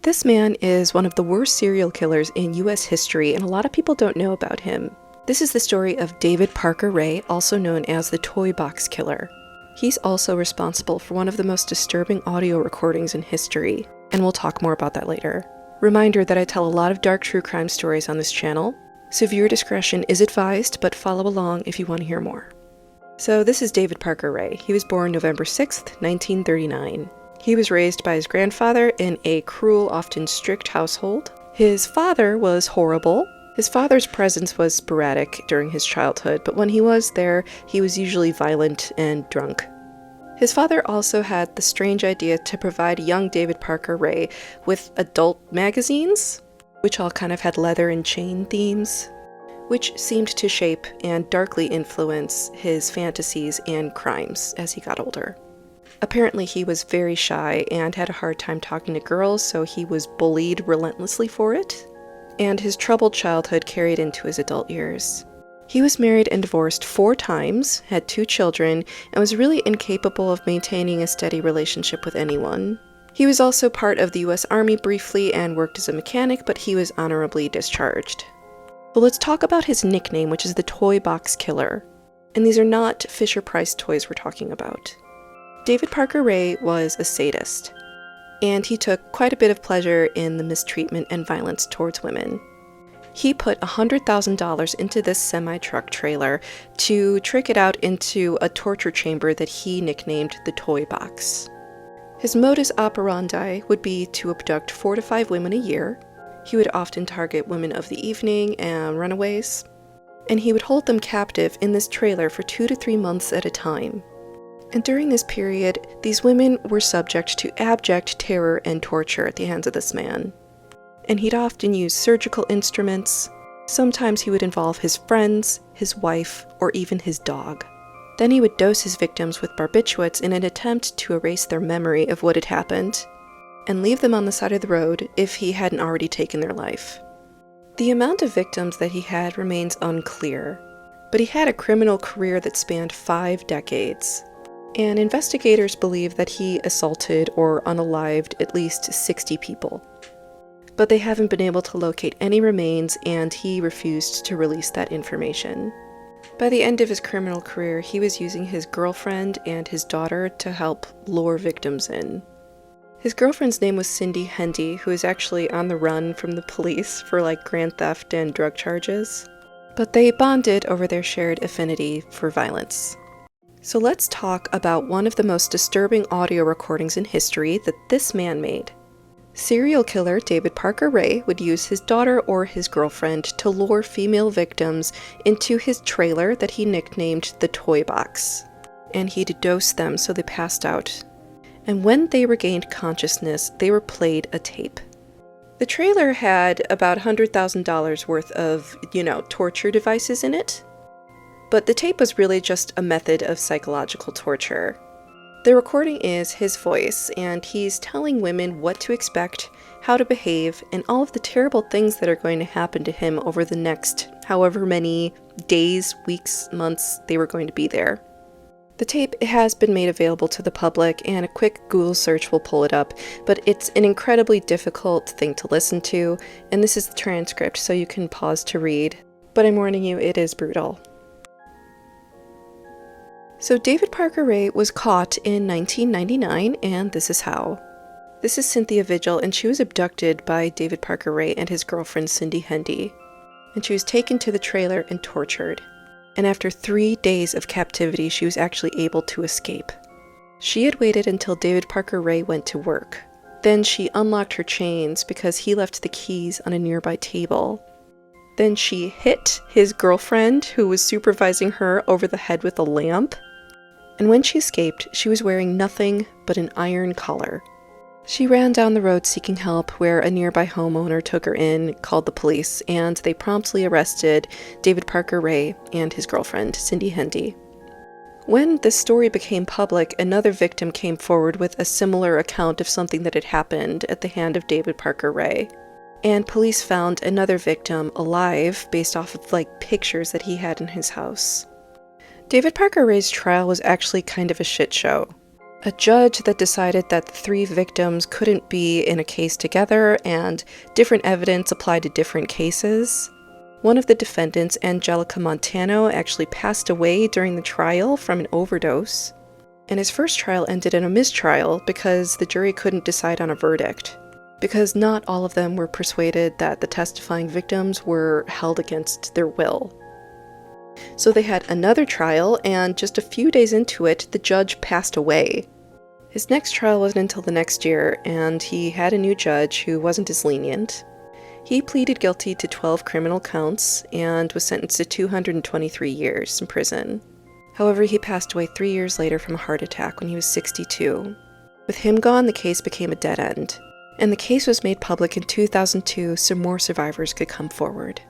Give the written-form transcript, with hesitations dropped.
This man is one of the worst serial killers in US history, and a lot of people don't know about him. This is the story of David Parker Ray, also known as the Toy Box Killer. He's also responsible for one of the most disturbing audio recordings in history, and we'll talk more about that later. Reminder that I tell a lot of dark true crime stories on this channel, so viewer discretion is advised, but follow along if you want to hear more. So this is David Parker Ray. He was born November 6th, 1939. He was raised by his grandfather in a cruel, often strict household. His father was horrible. His father's presence was sporadic during his childhood, but when he was there, he was usually violent and drunk. His father also had the strange idea to provide young David Parker Ray with adult magazines, which all kind of had leather and chain themes, which seemed to shape and darkly influence his fantasies and crimes as he got older. Apparently he was very shy and had a hard time talking to girls, so he was bullied relentlessly for it, and his troubled childhood carried into his adult years. He was married and divorced 4 times, had 2 children, and was really incapable of maintaining a steady relationship with anyone. He was also part of the US Army briefly and worked as a mechanic, but he was honorably discharged. Well, let's talk about his nickname, which is the Toy Box Killer. And these are not Fisher-Price toys we're talking about. David Parker Ray was a sadist, and he took quite a bit of pleasure in the mistreatment and violence towards women. He put $100,000 into this semi-truck trailer to trick it out into a torture chamber that he nicknamed the Toy Box. His modus operandi would be to abduct 4 to 5 women a year. He would often target women of the evening and runaways, and he would hold them captive in this trailer for 2 to 3 months at a time. And during this period, these women were subject to abject terror and torture at the hands of this man. And he'd often use surgical instruments. Sometimes he would involve his friends, his wife, or even his dog. Then he would dose his victims with barbiturates in an attempt to erase their memory of what had happened, and leave them on the side of the road if he hadn't already taken their life. The amount of victims that he had remains unclear, but he had a criminal career that spanned 5 decades. And investigators believe that he assaulted or unalived at least 60 people. But they haven't been able to locate any remains, and he refused to release that information. By the end of his criminal career, he was using his girlfriend and his daughter to help lure victims in. His girlfriend's name was Cindy Hendy, who is actually on the run from the police for grand theft and drug charges. But they bonded over their shared affinity for violence. So let's talk about one of the most disturbing audio recordings in history that this man made. Serial killer David Parker Ray would use his daughter or his girlfriend to lure female victims into his trailer that he nicknamed the Toy Box. And he'd dose them so they passed out. And when they regained consciousness, they were played a tape. The trailer had about $100,000 worth of, torture devices in it. But the tape was really just a method of psychological torture. The recording is his voice, and he's telling women what to expect, how to behave, and all of the terrible things that are going to happen to him over the next however many days, weeks, months they were going to be there. The tape has been made available to the public, and a quick Google search will pull it up, but it's an incredibly difficult thing to listen to, and this is the transcript, so you can pause to read. But I'm warning you, it is brutal. So David Parker Ray was caught in 1999, and this is how. This is Cynthia Vigil, and she was abducted by David Parker Ray and his girlfriend Cindy Hendy. And she was taken to the trailer and tortured. And after 3 days of captivity, she was actually able to escape. She had waited until David Parker Ray went to work. Then she unlocked her chains because he left the keys on a nearby table. Then she hit his girlfriend, who was supervising her, over the head with a lamp. And when she escaped, she was wearing nothing but an iron collar. She ran down the road seeking help, where a nearby homeowner took her in, called the police, and they promptly arrested David Parker Ray and his girlfriend, Cindy Hendy. When this story became public, another victim came forward with a similar account of something that had happened at the hand of David Parker Ray. And police found another victim alive based off of pictures that he had in his house. David Parker Ray's trial was actually kind of a shit show. A judge that decided that the three victims couldn't be in a case together and different evidence applied to different cases. One of the defendants, Angelica Montano, actually passed away during the trial from an overdose. And his first trial ended in a mistrial because the jury couldn't decide on a verdict, because not all of them were persuaded that the testifying victims were held against their will. So they had another trial, and just a few days into it, the judge passed away. His next trial wasn't until the next year, and he had a new judge who wasn't as lenient. He pleaded guilty to 12 criminal counts and was sentenced to 223 years in prison. However, he passed away 3 years later from a heart attack when he was 62. With him gone, the case became a dead end, and the case was made public in 2002 so more survivors could come forward.